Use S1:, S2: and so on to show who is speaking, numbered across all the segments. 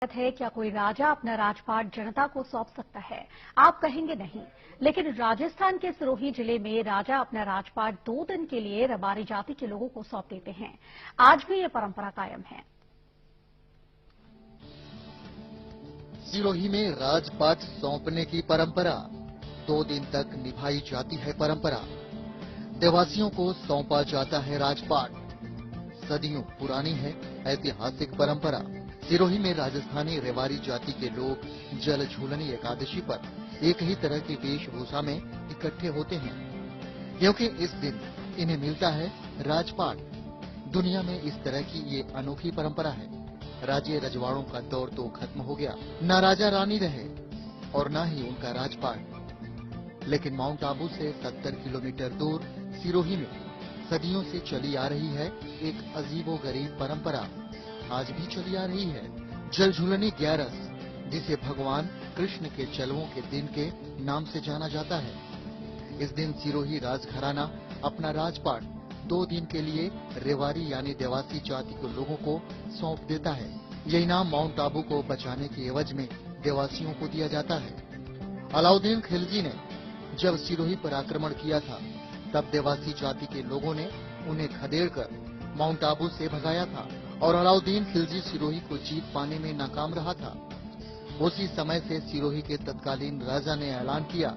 S1: है क्या कोई राजा अपना राजपाट जनता को सौंप सकता है? आप कहेंगे नहीं, लेकिन राजस्थान के सिरोही जिले में राजा अपना राजपाट 2 दिन के लिए रबारी जाति के लोगों को सौंप देते हैं। आज भी ये परंपरा कायम है।
S2: सिरोही में राजपाट सौंपने की परंपरा 2 दिन तक निभाई जाती है। परंपरा देवासियों को सौंपा जाता है राजपाट। सदियों पुरानी है ऐतिहासिक परंपरा। सिरोही में राजस्थानी रेवारी जाति के लोग जल झूलनी एकादशी पर एक ही तरह की वेशभूषा में इकट्ठे होते हैं, क्योंकि इस दिन इन्हें मिलता है राजपाट। दुनिया में इस तरह की ये अनोखी परंपरा है। राजे रजवाड़ों का दौर तो खत्म हो गया, न राजा रानी रहे और न ही उनका राजपाट। लेकिन माउंट आबू से 70 किलोमीटर दूर सिरोही में सदियों से चली आ रही है एक अजीबोगरीब परंपरा। आज भी चली आ रही है जल झूलनी 11, जिसे भगवान कृष्ण के जलवों के दिन के नाम से जाना जाता है। इस दिन सिरोही राजघराना अपना राजपाट 2 दिन के लिए रेवारी यानी देवासी जाति के लोगों को सौंप देता है। ये इनाम माउंट आबू को बचाने के एवज में देवासियों को दिया जाता है। अलाउद्दीन खिलजी ने जब सिरोही पर आक्रमण किया था, तब देवासी जाति के लोगों ने उन्हें खदेड़कर माउंट आबू से भगाया था और अलाउद्दीन खिलजी सिरोही को जीत पाने में नाकाम रहा था। उसी समय से सिरोही के तत्कालीन राजा ने ऐलान किया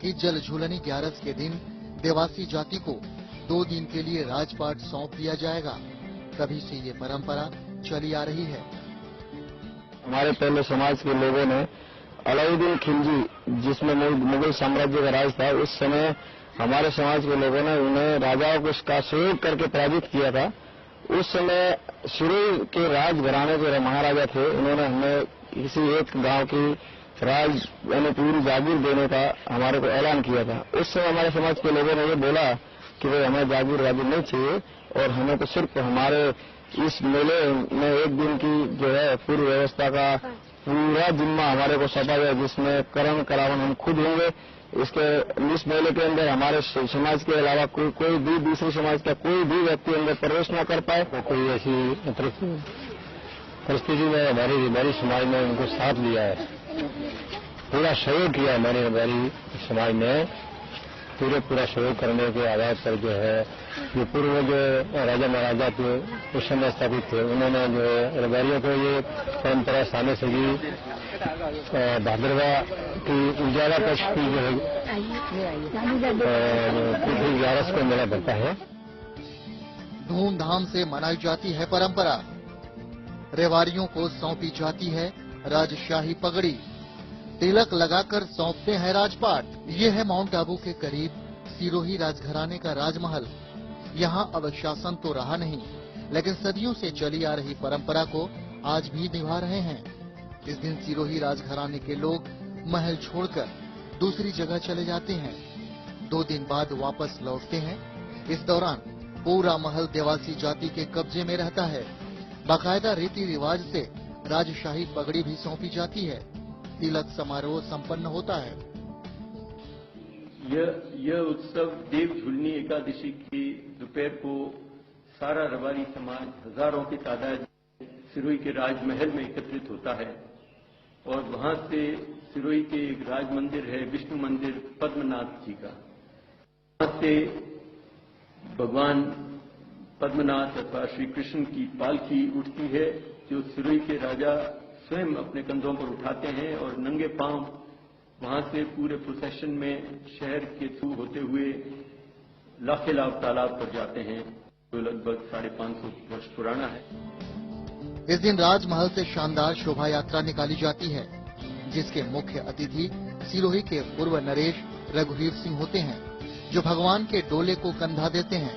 S2: कि जल झूलनी 11 के दिन देवासी जाति को 2 दिन के लिए राजपाट सौंप दिया जाएगा। तभी से ये परंपरा चली आ रही है।
S3: हमारे पहले समाज के लोगों ने अलाउद्दीन खिलजी, जिसमें मुगल साम्राज्य का राज था, उस समय हमारे समाज के लोगों ने उन्हें राजाओं को का सहयोग करके पराजित किया था। उस समय सिरोही के राजघराने जो महाराजा थे, उन्होंने हमें किसी एक गांव की राज यानी पूरी जागीर देने का हमारे को ऐलान किया था। उस समय हमारे समाज के लोगों ने ये बोला कि भाई हमें जागीर नहीं चाहिए और हमें तो सिर्फ हमारे इस मेले में 1 दिन की जो है पूरी व्यवस्था का पूरा जिम्मा हमारे को सौंपा गया, जिसमें करण करावन हम खुद होंगे। इस मेले के अंदर हमारे समाज के अलावा कोई भी दूसरे समाज का कोई भी व्यक्ति अंदर प्रवेश न कर पाए। तो कोई ऐसी परिस्थिति में हमारी समाज ने उनको साथ लिया है, पूरा सहयोग किया। हमारी समाज में पूरा सहयोग करने के आधार पर जो है जो पूर्व जो राजा महाराजा थे उस समय स्थापित थे, उन्होंने जो है रेवारियों को ये परंपरा सामने से भी भाद्रवा की उजाला पक्ष की जो है 11 को मेला बढ़ता है।
S2: धूमधाम से मनाई जाती है परंपरा। रेवारियों को सौंपी जाती है राजशाही पगड़ी। तिलक लगाकर सौंपते हैं राजपाट। ये है माउंट आबू के करीब सिरोही राजघराने का राजमहल। यहाँ अब शासन तो रहा नहीं, लेकिन सदियों से चली आ रही परंपरा को आज भी निभा रहे हैं। इस दिन सिरोही राजघराने के लोग महल छोड़कर दूसरी जगह चले जाते हैं। 2 दिन बाद वापस लौटते हैं। इस दौरान पूरा महल देवासी जाति के कब्जे में रहता है। बाकायदा रीति रिवाज से राजशाही पगड़ी भी सौंपी जाती है। तिलक समारोह संपन्न होता है।
S4: यह उत्सव देव झूलनी एकादशी की दोपहर को सारा रबारी समाज हजारों की तादाद सिरोही के राजमहल में एकत्रित होता है और वहां से सिरोही के एक राज मंदिर है, विष्णु मंदिर पद्मनाथ जी का। वहां से भगवान पद्मनाथ अथवा श्री कृष्ण की पालकी उठती है, जो सिरोही के राजा स्वयं अपने कंधों पर उठाते हैं और नंगे पांव वहां से पूरे प्रोसेशन में शहर के थ्रू होते हुए लाखेलाव तालाब पर जाते हैं, जो लगभग 550 वर्ष पुराना है।
S2: इस दिन राजमहल से शानदार शोभा यात्रा निकाली जाती है, जिसके मुख्य अतिथि सिरोही के पूर्व नरेश रघुवीर सिंह होते हैं, जो भगवान के डोले को कंधा देते हैं।